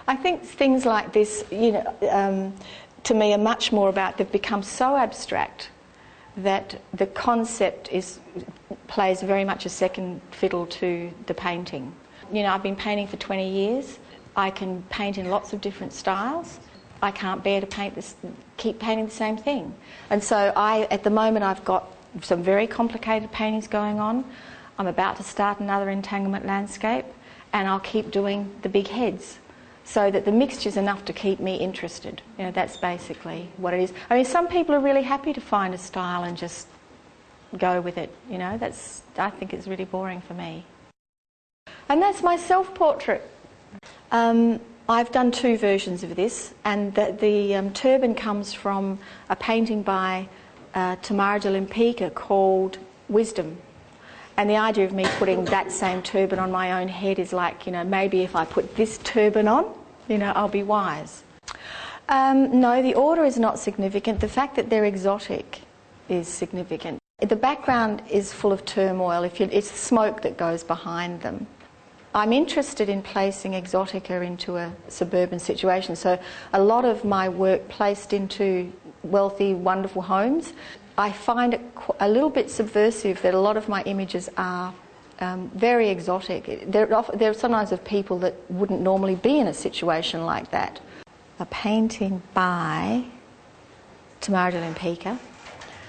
I think things like this, to me are much more about, they've become so abstract that the concept plays very much a second fiddle to the painting. I've been painting for 20 years. I can paint in lots of different styles. I can't bear to keep painting the same thing. And so at the moment, I've got some very complicated paintings going on. I'm about to start another entanglement landscape, and I'll keep doing the big heads, so that the mixture's enough to keep me interested. That's basically what it is. I mean, some people are really happy to find a style and just go with it. I think it's really boring for me. And that's my self-portrait. I've done 2 versions of this, and the turban comes from a painting by Tamara de Lempicka called Wisdom. And the idea of me putting that same turban on my own head is like, maybe if I put this turban on, I'll be wise. No, the order is not significant. The fact that they're exotic is significant. The background is full of turmoil. It's smoke that goes behind them. I'm interested in placing exotica into a suburban situation. So a lot of my work placed into wealthy, wonderful homes. I find it a little bit subversive that a lot of my images are very exotic. They're sometimes of people that wouldn't normally be in a situation like that. A painting by Tamara de Lempicka.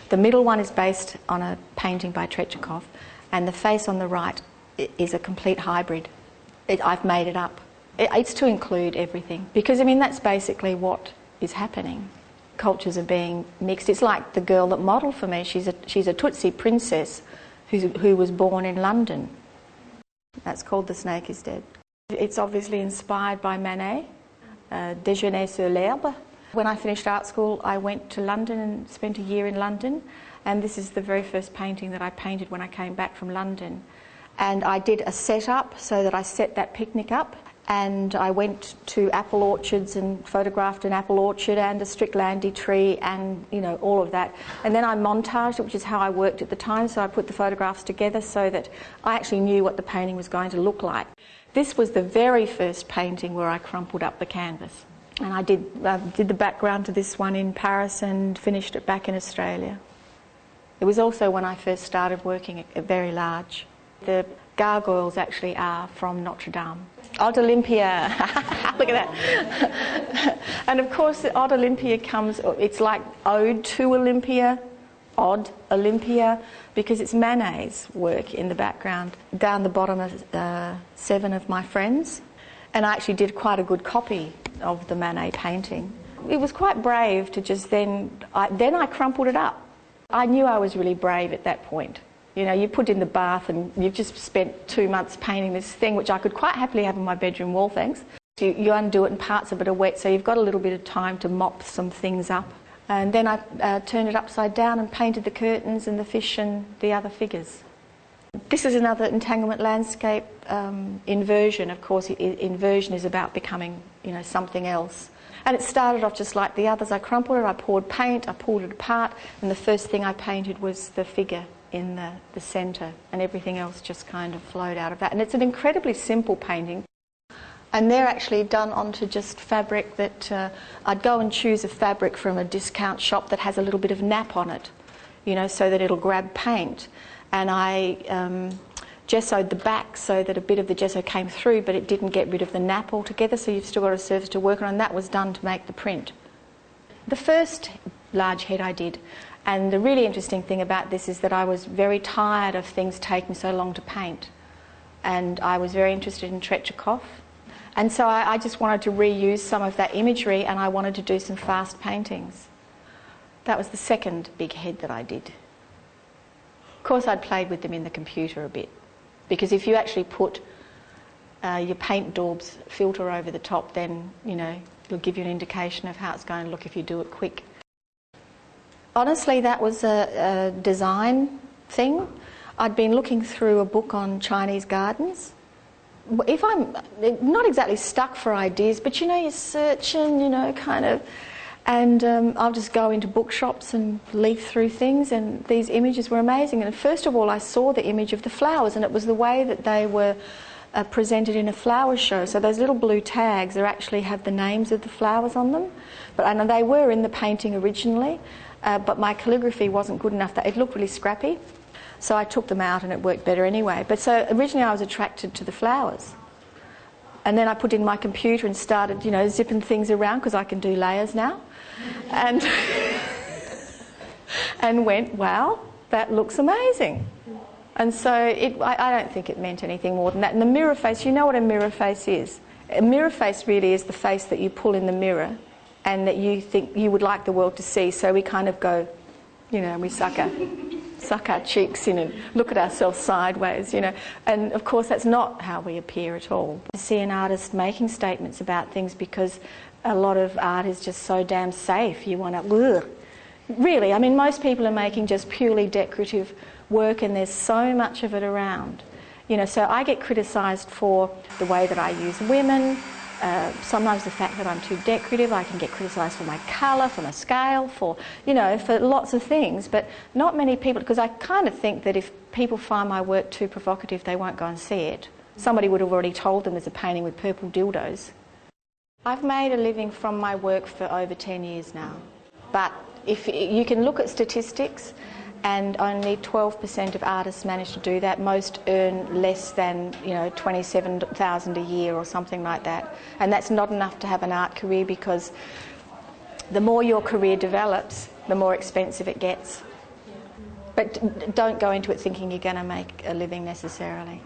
The middle one is based on a painting by Tretyakov, and the face on the right is a complete hybrid. I've made it up. It's to include everything, because that's basically what is happening. Cultures are being mixed. It's like the girl that modelled for me. She's a Tutsi princess who was born in London. That's called The Snake is Dead. It's obviously inspired by Manet, Déjeuner sur l'herbe. When I finished art school, I went to London and spent a year in London, and this is the very first painting that I painted when I came back from London. And I did a set-up so that I set that picnic up, and I went to apple orchards and photographed an apple orchard and a Stricklandy tree and, all of that. And then I montaged it, which is how I worked at the time, so I put the photographs together so that I actually knew what the painting was going to look like. This was the very first painting where I crumpled up the canvas. And I did the background to this one in Paris and finished it back in Australia. It was also when I first started working at very large. The gargoyles actually are from Notre Dame. Odd Olympia, look at that. And of course the Odd Olympia it's like Ode to Olympia, Odd Olympia, because it's Manet's work in the background. Down the bottom are 7 of my friends, and I actually did quite a good copy of the Manet painting. It was quite brave to just then I crumpled it up. I knew I was really brave at that point. You put in the bath and you've just spent 2 months painting this thing, which I could quite happily have on my bedroom wall, thanks. You undo it and parts of it are wet, so you've got a little bit of time to mop some things up. And then I turned it upside down and painted the curtains and the fish and the other figures. This is another entanglement landscape, inversion. Of course, inversion is about becoming, something else. And it started off just like the others. I crumpled it, I poured paint, I pulled it apart, and the first thing I painted was the figure in the centre, and everything else just kind of flowed out of that. And it's an incredibly simple painting, and they're actually done onto just fabric that I'd go and choose a fabric from a discount shop that has a little bit of nap on it, so that it'll grab paint. And I gessoed the back so that a bit of the gesso came through, but it didn't get rid of the nap altogether, so you've still got a surface to work on, and that was done to make the print. The first large head I did, and the really interesting thing about this is that I was very tired of things taking so long to paint, and I was very interested in Tretyakov, and so I just wanted to reuse some of that imagery, and I wanted to do some fast paintings. That was the second big head that I did. Of course, I'd played with them in the computer a bit, because if you actually put your paint daubs filter over the top, then it'll give you an indication of how it's going to look if you do it quick. Honestly, that was a design thing. I'd been looking through a book on Chinese gardens. If I'm not exactly stuck for ideas, but you're searching, kind of, and I'll just go into bookshops and leaf through things, and these images were amazing. And first of all, I saw the image of the flowers, and it was the way that they were presented in a flower show. So those little blue tags actually have the names of the flowers on them. But I know they were in the painting originally, but my calligraphy wasn't good enough. It looked really scrappy. So I took them out and it worked better anyway. But so originally I was attracted to the flowers. And then I put in my computer and started, zipping things around because I can do layers now. And, and went, wow, that looks amazing. And so I don't think it meant anything more than that. And the mirror face, you know what a mirror face is? A mirror face really is the face that you pull in the mirror and that you think you would like the world to see. So we kind of go, we suck our cheeks in and look at ourselves sideways, And of course that's not how we appear at all. I see an artist making statements about things because a lot of art is just so damn safe. You want to, ugh. Really, I mean, most people are making just purely decorative work and there's so much of it around. So I get criticised for the way that I use women, sometimes the fact that I'm too decorative. I can get criticised for my colour, for my scale, for lots of things. But not many people, because I kind of think that if people find my work too provocative, they won't go and see it. Somebody would have already told them there's a painting with purple dildos. I've made a living from my work for over 10 years now. But if you can look at statistics, and only 12% of artists manage to do that. Most earn less than, $27,000 a year or something like that. And that's not enough to have an art career, because the more your career develops, the more expensive it gets. But don't go into it thinking you're going to make a living necessarily.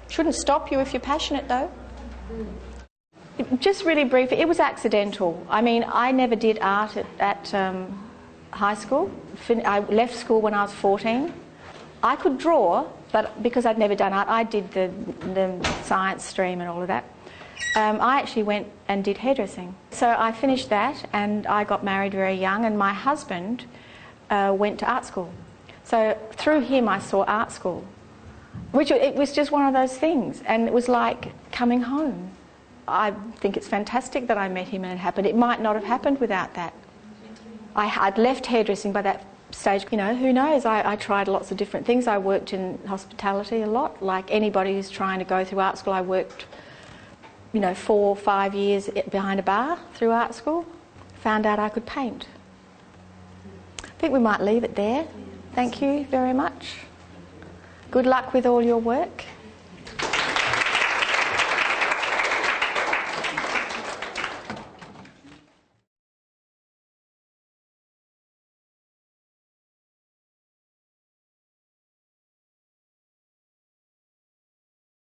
Shouldn't stop you if you're passionate, though. Just really briefly, it was accidental. I mean, I never did art at high school. I left school when I was 14. I could draw, but because I'd never done art, I did the science stream and all of that. I actually went and did hairdressing. So I finished that and I got married very young, and my husband went to art school. So through him I saw art school, which it was just one of those things, and it was like coming home. I think it's fantastic that I met him and it happened. It might not have happened without that. I'd left hairdressing by that stage. Who knows? I tried lots of different things. I worked in hospitality a lot. Like anybody who's trying to go through art school, I worked, 4 or 5 years behind a bar through art school. Found out I could paint. I think we might leave it there. Thank you very much. Good luck with all your work.